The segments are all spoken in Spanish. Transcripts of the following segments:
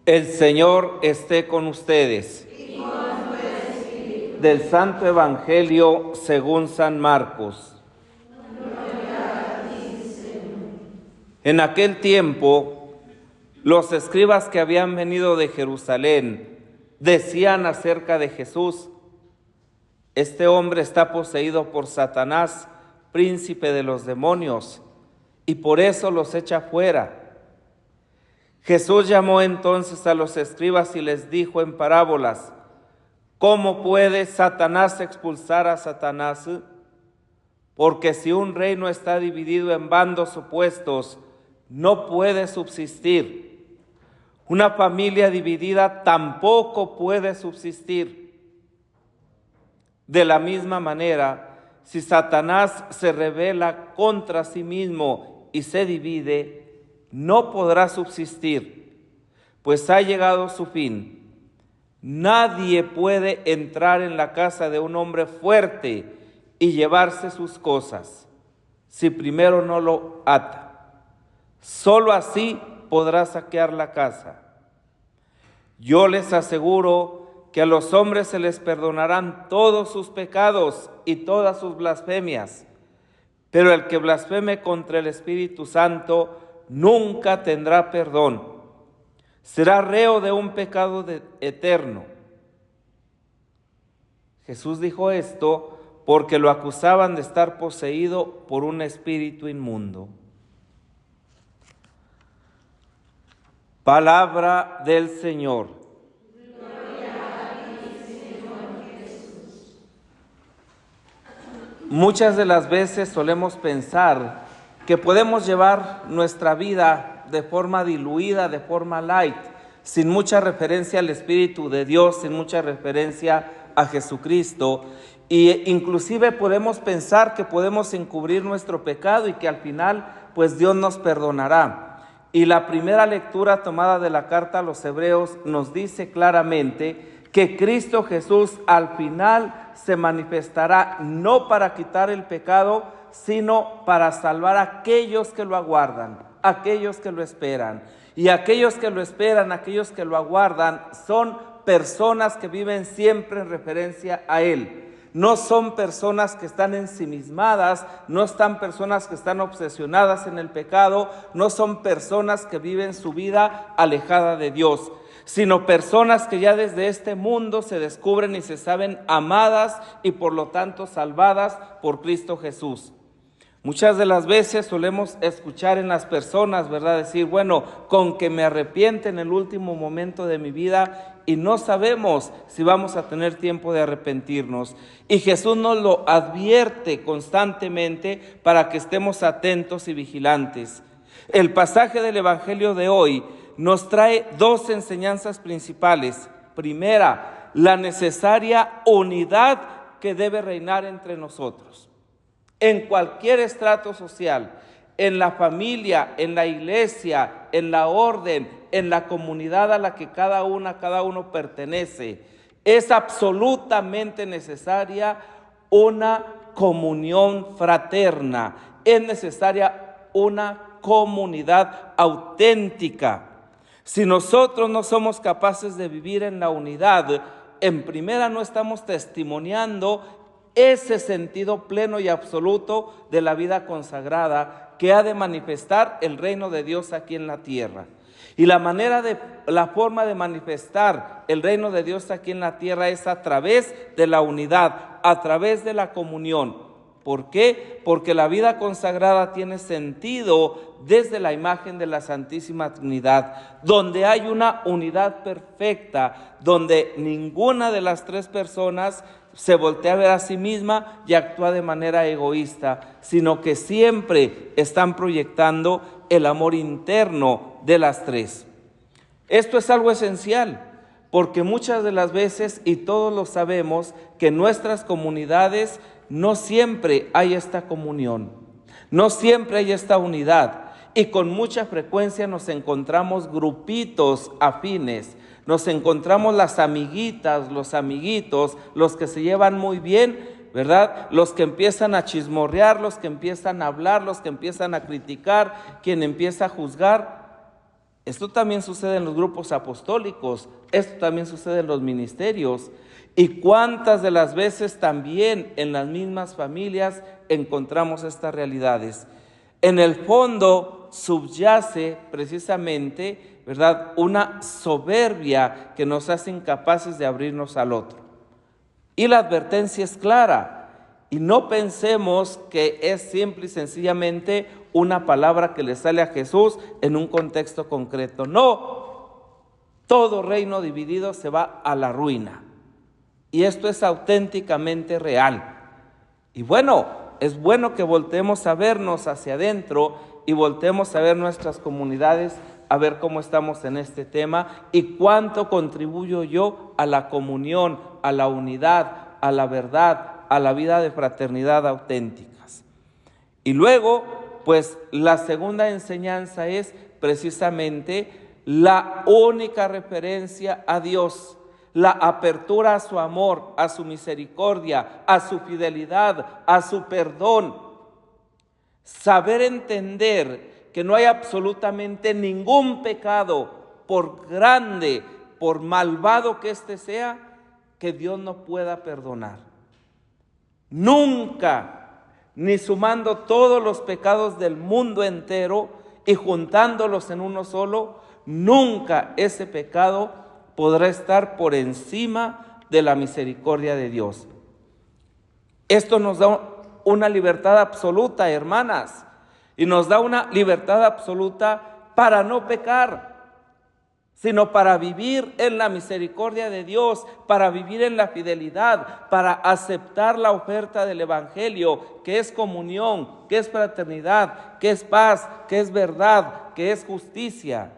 El Señor esté con ustedes. Y con tu espíritu. Del Santo Evangelio según San Marcos. Gloria a ti, Señor. En aquel tiempo, los escribas que habían venido de Jerusalén decían acerca de Jesús: este hombre está poseído por Satanás, príncipe de los demonios, y por eso los echa fuera. Jesús llamó entonces a los escribas y les dijo en parábolas: ¿cómo puede Satanás expulsar a Satanás? Porque si un reino está dividido en bandos opuestos, no puede subsistir. Una familia dividida tampoco puede subsistir. De la misma manera, si Satanás se rebela contra sí mismo y se divide, no podrá subsistir, pues ha llegado su fin. Nadie puede entrar en la casa de un hombre fuerte y llevarse sus cosas, si primero no lo ata. Solo así podrá saquear la casa. Yo les aseguro que a los hombres se les perdonarán todos sus pecados y todas sus blasfemias, pero el que blasfeme contra el Espíritu Santo nunca tendrá perdón. Será reo de un pecado eterno. Jesús dijo esto porque lo acusaban de estar poseído por un espíritu inmundo. Palabra del Señor. Gloria a ti, Señor Jesús. Muchas de las veces solemos pensar que podemos llevar nuestra vida de forma diluida, de forma light, sin mucha referencia al Espíritu de Dios, sin mucha referencia a Jesucristo, e inclusive podemos pensar que podemos encubrir nuestro pecado y que al final pues Dios nos perdonará. Y la primera lectura tomada de la carta a los Hebreos nos dice claramente que Cristo Jesús al final se manifestará no para quitar el pecado, sino para salvar a aquellos que lo aguardan, aquellos que lo esperan. Y aquellos que lo esperan, aquellos que lo aguardan, son personas que viven siempre en referencia a Él. No son personas que están ensimismadas, no están personas que están obsesionadas en el pecado, no son personas que viven su vida alejada de Dios, sino personas que ya desde este mundo se descubren y se saben amadas y por lo tanto salvadas por Cristo Jesús. Muchas de las veces solemos escuchar en las personas, ¿verdad? Decir, bueno, con que me arrepiente en el último momento de mi vida, y no sabemos si vamos a tener tiempo de arrepentirnos. Y Jesús nos lo advierte constantemente para que estemos atentos y vigilantes. El pasaje del Evangelio de hoy nos trae dos enseñanzas principales. Primera, la necesaria unidad que debe reinar entre nosotros. En cualquier estrato social, en la familia, en la iglesia, en la orden, en la comunidad a la que cada uno pertenece, es absolutamente necesaria una comunión fraterna, es necesaria una comunidad auténtica. Si nosotros no somos capaces de vivir en la unidad, en primera no estamos testimoniando ese sentido pleno y absoluto de la vida consagrada que ha de manifestar el reino de Dios aquí en la tierra. Y la forma de manifestar el reino de Dios aquí en la tierra es a través de la unidad, a través de la comunión. ¿Por qué? Porque la vida consagrada tiene sentido desde la imagen de la Santísima Trinidad, donde hay una unidad perfecta, donde ninguna de las tres personas se voltea a ver a sí misma y actúa de manera egoísta, sino que siempre están proyectando el amor interno de las tres. Esto es algo esencial, porque muchas de las veces, y todos lo sabemos, que en nuestras comunidades no siempre hay esta comunión, no siempre hay esta unidad, y con mucha frecuencia nos encontramos grupitos afines, nos encontramos las amiguitas, los amiguitos, los que se llevan muy bien, ¿verdad? Los que empiezan a chismorrear, los que empiezan a hablar, los que empiezan a criticar, quien empieza a juzgar. Esto también sucede en los grupos apostólicos, esto también sucede en los ministerios. Y cuántas de las veces también en las mismas familias encontramos estas realidades. En el fondo subyace precisamente, ¿verdad?, una soberbia que nos hace incapaces de abrirnos al otro. Y la advertencia es clara. Y no pensemos que es simple y sencillamente una palabra que le sale a Jesús en un contexto concreto. No, todo reino dividido se va a la ruina. Y esto es auténticamente real. Y bueno, es bueno que volteemos a vernos hacia adentro y volteemos a ver nuestras comunidades, a ver cómo estamos en este tema y cuánto contribuyo yo a la comunión, a la unidad, a la verdad, a la vida de fraternidad auténticas. Y luego, pues la segunda enseñanza es precisamente la única referencia a Dios, la apertura a su amor, a su misericordia, a su fidelidad, a su perdón. Saber entender que no hay absolutamente ningún pecado, por grande, por malvado que éste sea, que Dios no pueda perdonar. Nunca, ni sumando todos los pecados del mundo entero y juntándolos en uno solo, nunca ese pecado podrá estar por encima de la misericordia de Dios. Esto nos da una libertad absoluta, hermanas, y nos da una libertad absoluta para no pecar, sino para vivir en la misericordia de Dios, para vivir en la fidelidad, para aceptar la oferta del Evangelio, que es comunión, que es fraternidad, que es paz, que es verdad, que es justicia.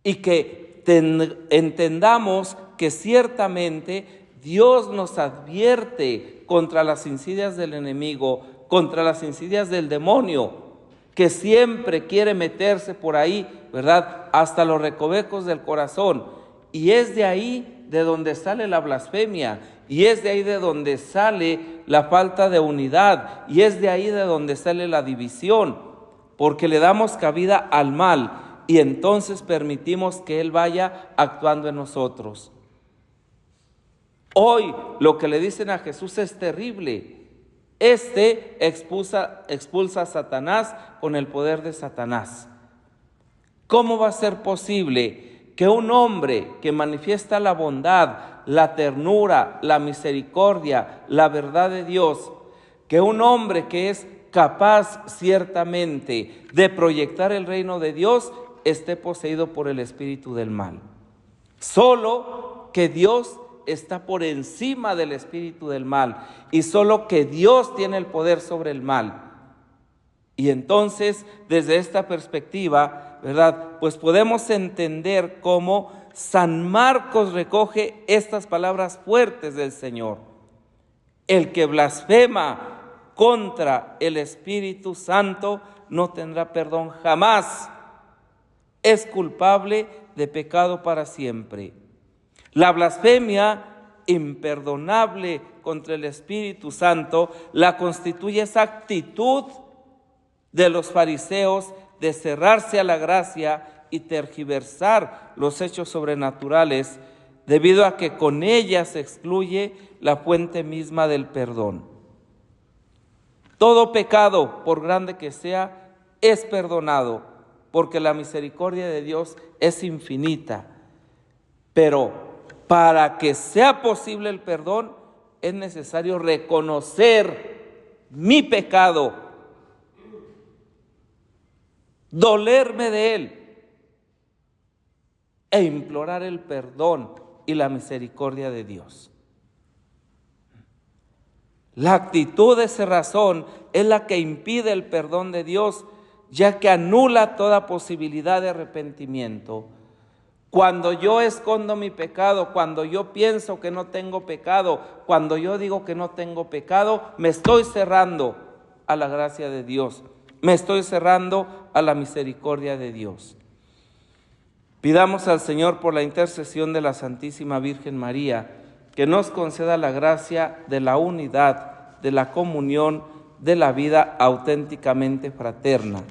Y que entendamos que ciertamente Dios nos advierte contra las insidias del enemigo, contra las insidias del demonio, que siempre quiere meterse por ahí, ¿verdad?, hasta los recovecos del corazón. Y es de ahí de donde sale la blasfemia, y es de ahí de donde sale la falta de unidad, y es de ahí de donde sale la división, porque le damos cabida al mal, y entonces permitimos que él vaya actuando en nosotros. Hoy lo que le dicen a Jesús es terrible. Expulsa a Satanás con el poder de Satanás. ¿Cómo va a ser posible que un hombre que manifiesta la bondad, la ternura, la misericordia, la verdad de Dios, que un hombre que es capaz ciertamente de proyectar el reino de Dios, esté poseído por el espíritu del mal? Solo que Dios está por encima del espíritu del mal, y solo que Dios tiene el poder sobre el mal. Y entonces, desde esta perspectiva, ¿verdad?, pues podemos entender cómo San Marcos recoge estas palabras fuertes del Señor. El que blasfema contra el Espíritu Santo no tendrá perdón jamás. Es culpable de pecado para siempre. La blasfemia imperdonable contra el Espíritu Santo la constituye esa actitud de los fariseos de cerrarse a la gracia y tergiversar los hechos sobrenaturales, debido a que con ella se excluye la fuente misma del perdón. Todo pecado, por grande que sea, es perdonado, porque la misericordia de Dios es infinita. Pero para que sea posible el perdón, es necesario reconocer mi pecado, dolerme de él e implorar el perdón y la misericordia de Dios. La actitud de cerrazón es la que impide el perdón de Dios, ya que anula toda posibilidad de arrepentimiento. Cuando yo escondo mi pecado, cuando yo pienso que no tengo pecado, cuando yo digo que no tengo pecado, me estoy cerrando a la gracia de Dios, me estoy cerrando a la misericordia de Dios. Pidamos al Señor, por la intercesión de la Santísima Virgen María, que nos conceda la gracia de la unidad, de la comunión, de la vida auténticamente fraterna.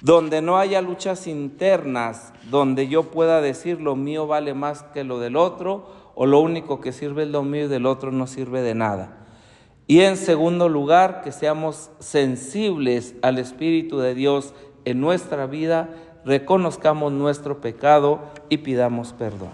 donde no haya luchas internas, donde yo pueda decir lo mío vale más que lo del otro, o lo único que sirve es lo mío y del otro no sirve de nada. Y en segundo lugar, que seamos sensibles al Espíritu de Dios en nuestra vida, reconozcamos nuestro pecado y pidamos perdón.